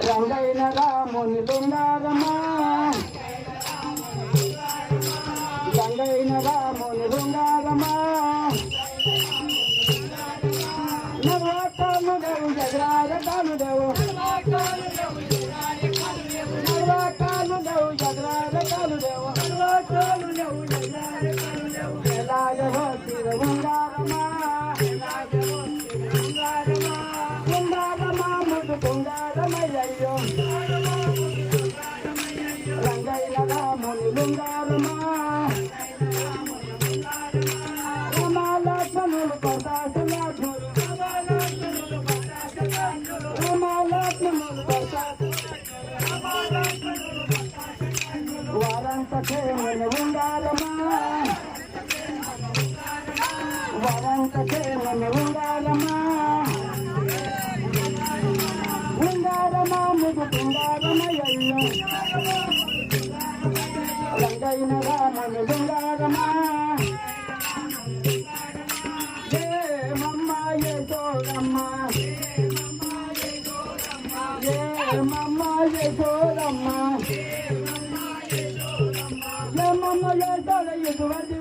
రంగైన రాముని బంగారమా రంగైన రాముని బంగారమా నవ్వాకాను దేవు జగరాజ కాను దేవు నవ్వాకాను దేవు జగరాజ కాను దేవు ఎలాగ భక్తిర బంగారమా బంగారమా ముదు బంగారమయ్యో రంగైన రాముని బంగారమా రమాలక్ష్మణులు పరదాసులాక్షులు రమాలక్ష్మణులు వారంత క్షేమని ఉండాలమా వారంత క్షేమని ఉండాలమా ఉండాలమా ముదు ఉండాలమయ్యో రంగైన రాముని బంగారమా మమ్మ యశోదమ్మ మమ్మ యశోదమ్మ మమ్మ యశోద యశోద